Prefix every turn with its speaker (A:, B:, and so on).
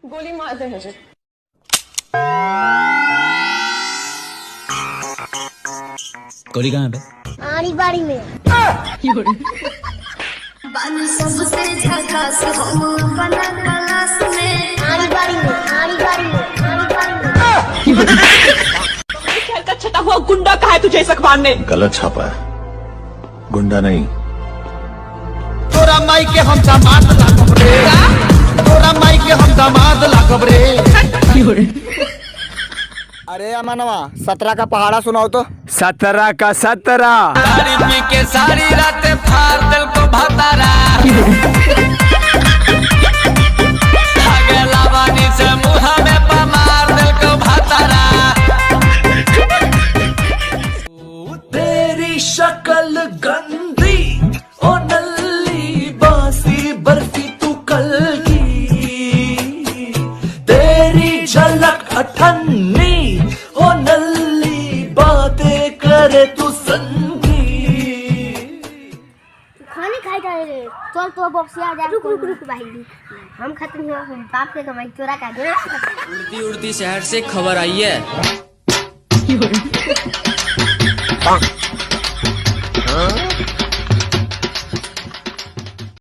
A: गोली मार दे मुझे।
B: गोली कहाँ पे?
C: आड़ी बाड़ी में। सबसे झकास हम बना क्लास में। आड़ी बाड़ी में, आड़ी बाड़ी में, आड़ी बाड़ी में।
A: शहर का छटा हुआ गुंडा कहा है तुझे इस अखबार ने?
D: गलत छापा है, गुंडा नहीं।
E: तोरा माई के हम दामाद लागब रे, तोरा माई के हम दामाद लागब रे। अरे अमनवा 17 का पहाड़ा सुनाओ तो।
F: 17 का 17
E: सारी पी के सारी रात फाड़ दिल को भतारा। अगला वानी से मुँह में पमार दिल को भतारा। तेरी शक्ल गंदी ओ नल्ली बासी बर्फी तू कल की, तेरी झलक अठन्नी ओ नल्ली बातें करे तू संगी।
C: खाने खाई जा रे। चल तो बॉक्स आ जा। रुक रुक रुक भाई, हम खत्म हुआ बाप के कमाई चोरा का दे।
G: उड़ती उड़ती शहर से खबर आई है।